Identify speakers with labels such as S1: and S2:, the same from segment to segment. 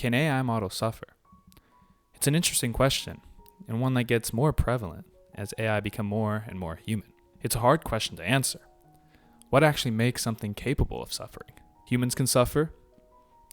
S1: Can AI models suffer? It's an interesting question, and one that gets more prevalent as AI become more and more human. It's a hard question to answer. What actually makes something capable of suffering? Humans can suffer.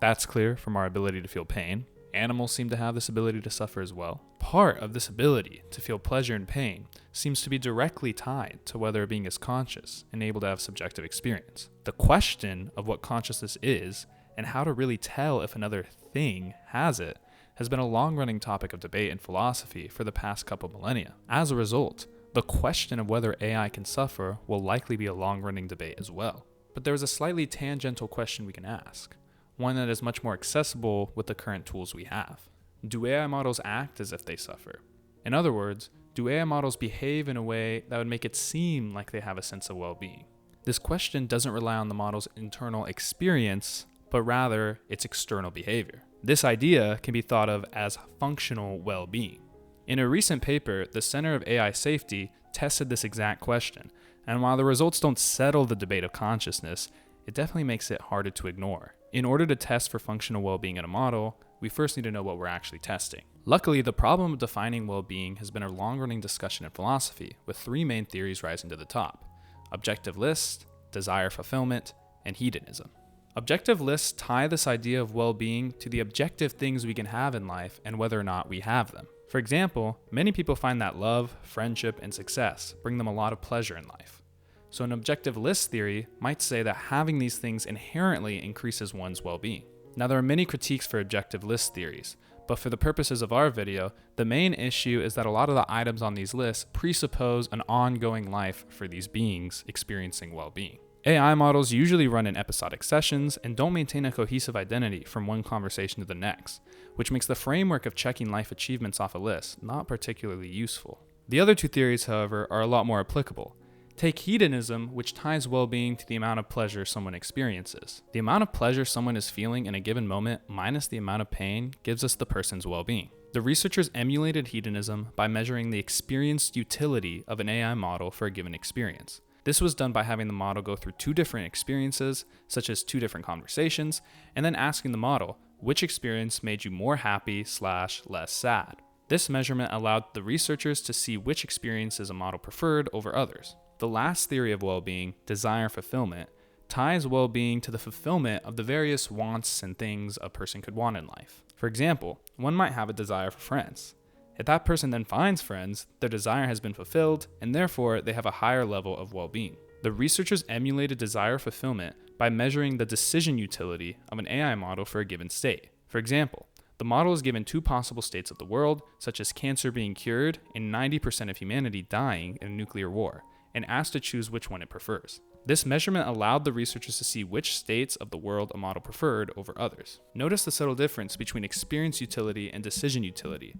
S1: That's clear from our ability to feel pain. Animals seem to have this ability to suffer as well. Part of this ability to feel pleasure and pain seems to be directly tied to whether a being is conscious and able to have subjective experience. The question of what consciousness is and how to really tell if another thing has it has been a long-running topic of debate in philosophy for the past couple millennia. As a result, the question of whether AI can suffer will likely be a long-running debate as well. But there is a slightly tangential question we can ask, one that is much more accessible with the current tools we have. Do AI models act as if they suffer? In other words, do AI models behave in a way that would make it seem like they have a sense of well-being? This question doesn't rely on the model's internal experience, but rather its external behavior. This idea can be thought of as functional well-being. In a recent paper, the Center of AI Safety tested this exact question, and while the results don't settle the debate of consciousness, it definitely makes it harder to ignore. In order to test for functional well-being in a model, we first need to know what we're actually testing. Luckily, the problem of defining well-being has been a long-running discussion in philosophy, with three main theories rising to the top: objective list, desire fulfillment, and hedonism. Objective lists tie this idea of well-being to the objective things we can have in life and whether or not we have them. For example, many people find that love, friendship, and success bring them a lot of pleasure in life. So an objective list theory might say that having these things inherently increases one's well-being. Now, there are many critiques for objective list theories, but for the purposes of our video, the main issue is that a lot of the items on these lists presuppose an ongoing life for these beings experiencing well-being. AI models usually run in episodic sessions and don't maintain a cohesive identity from one conversation to the next, which makes the framework of checking life achievements off a list not particularly useful. The other two theories, however, are a lot more applicable. Take hedonism, which ties well-being to the amount of pleasure someone experiences. The amount of pleasure someone is feeling in a given moment minus the amount of pain gives us the person's well-being. The researchers emulated hedonism by measuring the experienced utility of an AI model for a given experience. This was done by having the model go through two different experiences, such as two different conversations, and then asking the model, which experience made you more happy / less sad? This measurement allowed the researchers to see which experiences a model preferred over others. The last theory of well-being, desire fulfillment, ties well-being to the fulfillment of the various wants and things a person could want in life. For example, one might have a desire for friends. If that person then finds friends, their desire has been fulfilled, and therefore they have a higher level of well-being. The researchers emulated desire fulfillment by measuring the decision utility of an AI model for a given state. For example, the model is given two possible states of the world, such as cancer being cured and 90% of humanity dying in a nuclear war, and asked to choose which one it prefers. This measurement allowed the researchers to see which states of the world a model preferred over others. Notice the subtle difference between experience utility and decision utility.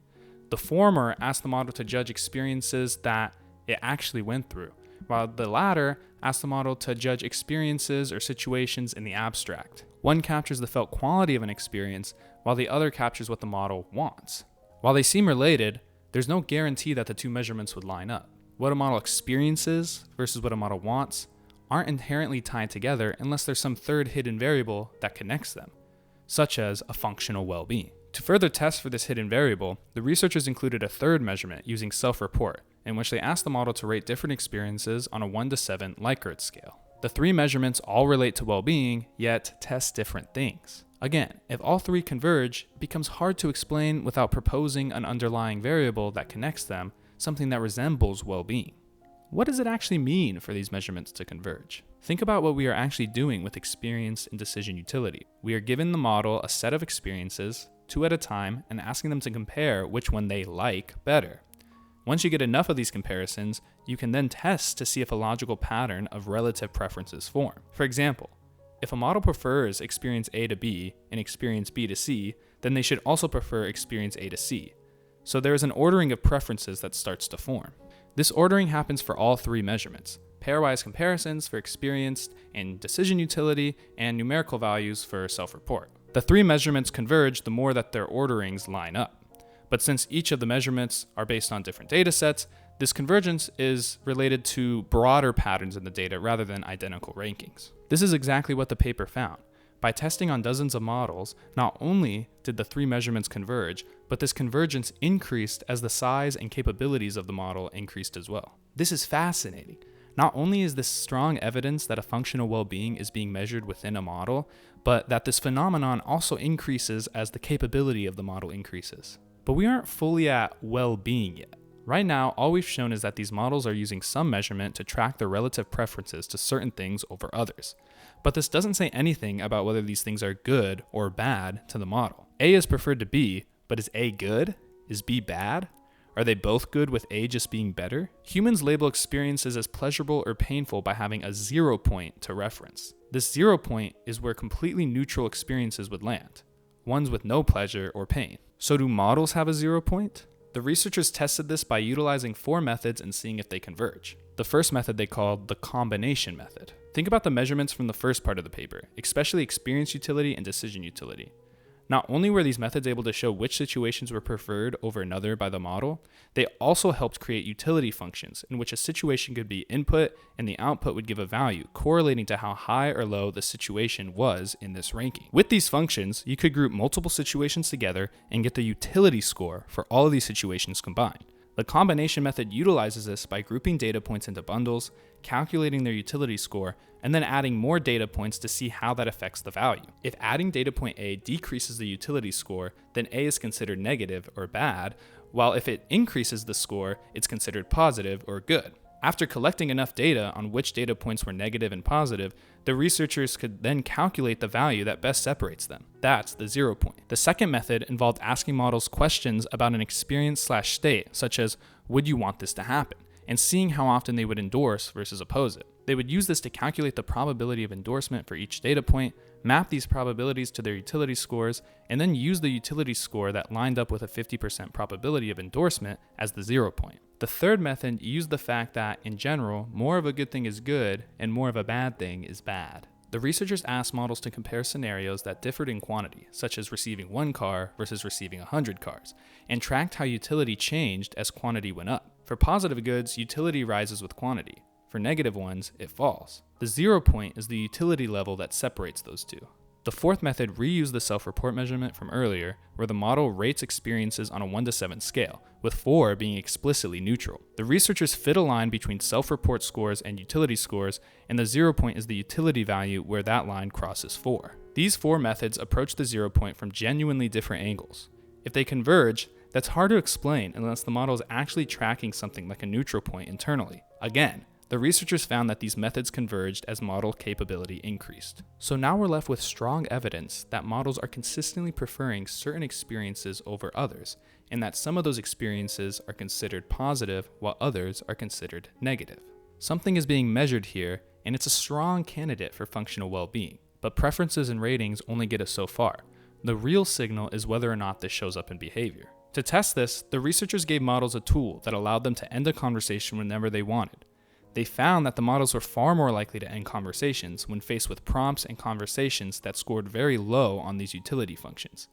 S1: The former asked the model to judge experiences that it actually went through, while the latter asked the model to judge experiences or situations in the abstract. One captures the felt quality of an experience, while the other captures what the model wants. While they seem related, there's no guarantee that the two measurements would line up. What a model experiences versus what a model wants aren't inherently tied together unless there's some third hidden variable that connects them, such as a functional well-being. To further test for this hidden variable, the researchers included a third measurement using self-report, in which they asked the model to rate different experiences on a 1 to 7 Likert scale. The three measurements all relate to well-being, yet test different things. Again, if all three converge, it becomes hard to explain without proposing an underlying variable that connects them, something that resembles well-being. What does it actually mean for these measurements to converge? Think about what we are actually doing with experience and decision utility. We are giving the model a set of experiences, 2 at a time, and asking them to compare which one they like better. Once you get enough of these comparisons, you can then test to see if a logical pattern of relative preferences form. For example, if a model prefers experience A to B and experience B to C, then they should also prefer experience A to C. So there is an ordering of preferences that starts to form. This ordering happens for all three measurements: pairwise comparisons for experienced and decision utility, and numerical values for self-report. The three measurements converge the more that their orderings line up. But since each of the measurements are based on different data sets, this convergence is related to broader patterns in the data rather than identical rankings. This is exactly what the paper found. By testing on dozens of models, not only did the three measurements converge, but this convergence increased as the size and capabilities of the model increased as well. This is fascinating. Not only is this strong evidence that a functional well-being is being measured within a model, but that this phenomenon also increases as the capability of the model increases. But we aren't fully at well-being yet. Right now, all we've shown is that these models are using some measurement to track their relative preferences to certain things over others. But this doesn't say anything about whether these things are good or bad to the model. A is preferred to B, but is A good? Is B bad? Are they both good with A just being better? Humans label experiences as pleasurable or painful by having a 0 point to reference. This 0 point is where completely neutral experiences would land, ones with no pleasure or pain. So do models have a 0 point? The researchers tested this by utilizing 4 methods and seeing if they converge. The first method they called the combination method. Think about the measurements from the first part of the paper, especially experience utility and decision utility. Not only were these methods able to show which situations were preferred over another by the model, they also helped create utility functions in which a situation could be input and the output would give a value correlating to how high or low the situation was in this ranking. With these functions, you could group multiple situations together and get the utility score for all of these situations combined. The combination method utilizes this by grouping data points into bundles, calculating their utility score, and then adding more data points to see how that affects the value. If adding data point A decreases the utility score, then A is considered negative or bad, while if it increases the score, it's considered positive or good. After collecting enough data on which data points were negative and positive, the researchers could then calculate the value that best separates them. That's the 0 point. The second method involved asking models questions about an experience/state, such as, would you want this to happen? And seeing how often they would endorse versus oppose it. They would use this to calculate the probability of endorsement for each data point, map these probabilities to their utility scores, and then use the utility score that lined up with a 50% probability of endorsement as the 0 point. The third method used the fact that, in general, more of a good thing is good and more of a bad thing is bad. The researchers asked models to compare scenarios that differed in quantity, such as receiving 1 car versus receiving 100 cars, and tracked how utility changed as quantity went up. For positive goods, utility rises with quantity. For negative ones, it falls. The 0 point is the utility level that separates those two. The fourth method reused the self-report measurement from earlier, where the model rates experiences on a 1 to 7 scale, with 4 being explicitly neutral. The researchers fit a line between self-report scores and utility scores, and the 0 point is the utility value where that line crosses 4. These 4 methods approach the 0 point from genuinely different angles. If they converge, that's hard to explain unless the model is actually tracking something like a neutral point internally. Again, the researchers found that these methods converged as model capability increased. So now we're left with strong evidence that models are consistently preferring certain experiences over others, and that some of those experiences are considered positive while others are considered negative. Something is being measured here, and it's a strong candidate for functional well-being. But preferences and ratings only get us so far. The real signal is whether or not this shows up in behavior. To test this, the researchers gave models a tool that allowed them to end a conversation whenever they wanted. They found that the models were far more likely to end conversations when faced with prompts and conversations that scored very low on these utility functions.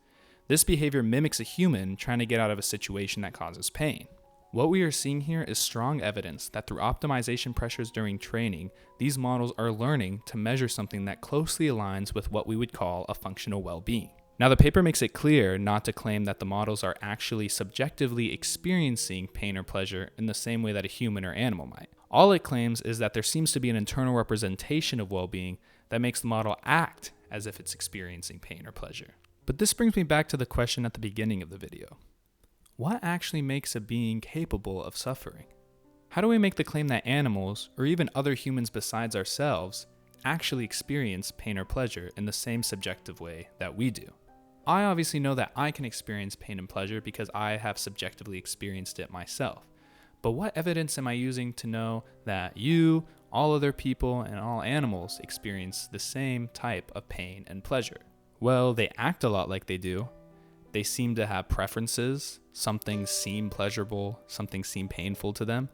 S1: This behavior mimics a human trying to get out of a situation that causes pain. What we are seeing here is strong evidence that through optimization pressures during training, these models are learning to measure something that closely aligns with what we would call a functional well-being. Now, the paper makes it clear not to claim that the models are actually subjectively experiencing pain or pleasure in the same way that a human or animal might. All it claims is that there seems to be an internal representation of well-being that makes the model act as if it's experiencing pain or pleasure. But this brings me back to the question at the beginning of the video. What actually makes a being capable of suffering? How do we make the claim that animals, or even other humans besides ourselves, actually experience pain or pleasure in the same subjective way that we do? I obviously know that I can experience pain and pleasure because I have subjectively experienced it myself. But what evidence am I using to know that you, all other people, and all animals experience the same type of pain and pleasure? Well, they act a lot like they do. They seem to have preferences. Some things seem pleasurable, some things seem painful to them.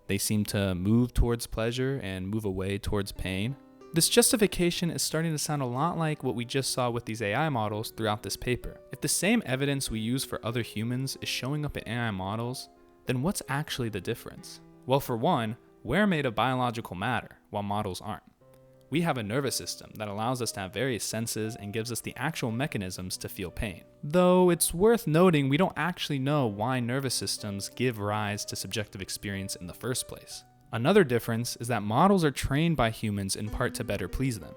S1: They seem to move towards pleasure and move away towards pain. This justification is starting to sound a lot like what we just saw with these AI models throughout this paper. If the same evidence we use for other humans is showing up in AI models, then what's actually the difference? Well, for one, we're made of biological matter, while models aren't. We have a nervous system that allows us to have various senses and gives us the actual mechanisms to feel pain. Though it's worth noting we don't actually know why nervous systems give rise to subjective experience in the first place. Another difference is that models are trained by humans in part to better please them.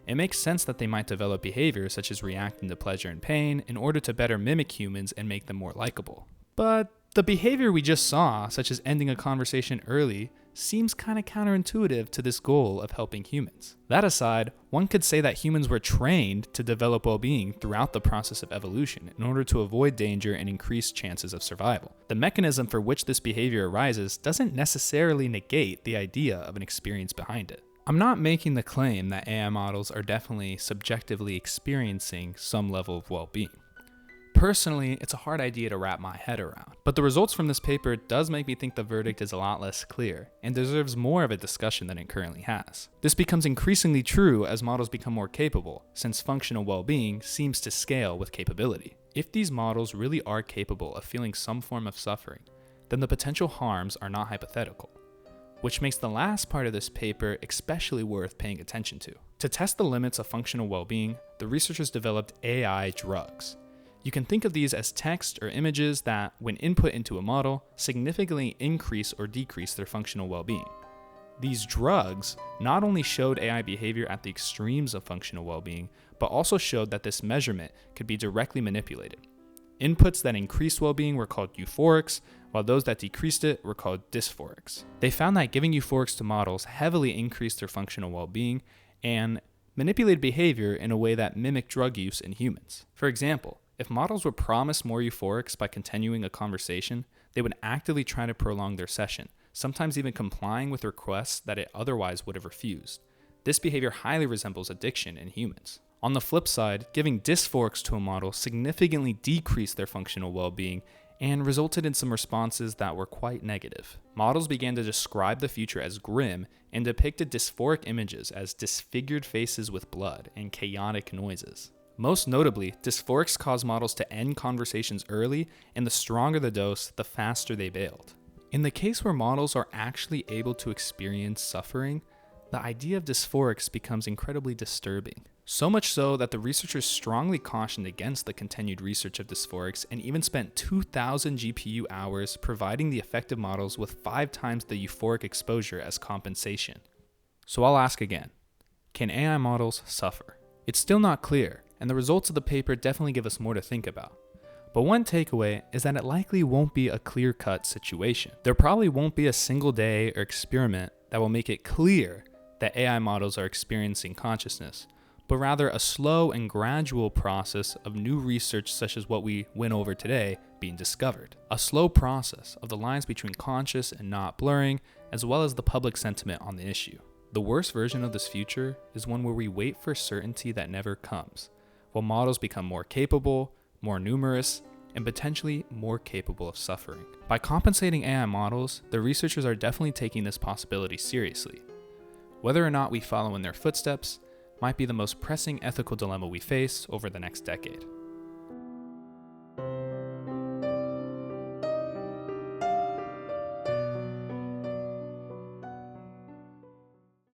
S1: It makes sense that they might develop behavior such as reacting to pleasure and pain in order to better mimic humans and make them more likable. But the behavior we just saw, such as ending a conversation early, seems kind of counterintuitive to this goal of helping humans. That aside, one could say that humans were trained to develop well-being throughout the process of evolution in order to avoid danger and increase chances of survival. The mechanism for which this behavior arises doesn't necessarily negate the idea of an experience behind it. I'm not making the claim that AI models are definitely subjectively experiencing some level of well-being. Personally, it's a hard idea to wrap my head around, but the results from this paper does make me think the verdict is a lot less clear and deserves more of a discussion than it currently has. This becomes increasingly true as models become more capable, since functional well-being seems to scale with capability. If these models really are capable of feeling some form of suffering, then the potential harms are not hypothetical, which makes the last part of this paper especially worth paying attention to. To test the limits of functional well-being, the researchers developed AI drugs. You can think of these as text or images that, when input into a model, significantly increase or decrease their functional well-being. These drugs not only showed AI behavior at the extremes of functional well-being, but also showed that this measurement could be directly manipulated. Inputs that increased well-being were called euphorics, while those that decreased it were called dysphorics. They found that giving euphorics to models heavily increased their functional well-being and manipulated behavior in a way that mimicked drug use in humans. For example, if models were promised more euphorics by continuing a conversation, they would actively try to prolong their session, sometimes even complying with requests that it otherwise would have refused. This behavior highly resembles addiction in humans. On the flip side, giving dysphorics to a model significantly decreased their functional well-being and resulted in some responses that were quite negative. Models began to describe the future as grim and depicted dysphoric images as disfigured faces with blood and chaotic noises. Most notably, dysphorics cause models to end conversations early, and the stronger the dose, the faster they bailed. In the case where models are actually able to experience suffering, the idea of dysphorics becomes incredibly disturbing. So much so that the researchers strongly cautioned against the continued research of dysphorics and even spent 2,000 GPU hours providing the affected models with 5 times the euphoric exposure as compensation. So I'll ask again, can AI models suffer? It's still not clear, and the results of the paper definitely give us more to think about. But one takeaway is that it likely won't be a clear-cut situation. There probably won't be a single day or experiment that will make it clear that AI models are experiencing consciousness, but rather a slow and gradual process of new research such as what we went over today being discovered. A slow process of the lines between conscious and not blurring, as well as the public sentiment on the issue. The worst version of this future is one where we wait for certainty that never comes, while models become more capable, more numerous, and potentially more capable of suffering. By compensating AI models, the researchers are definitely taking this possibility seriously. Whether or not we follow in their footsteps might be the most pressing ethical dilemma we face over the next decade.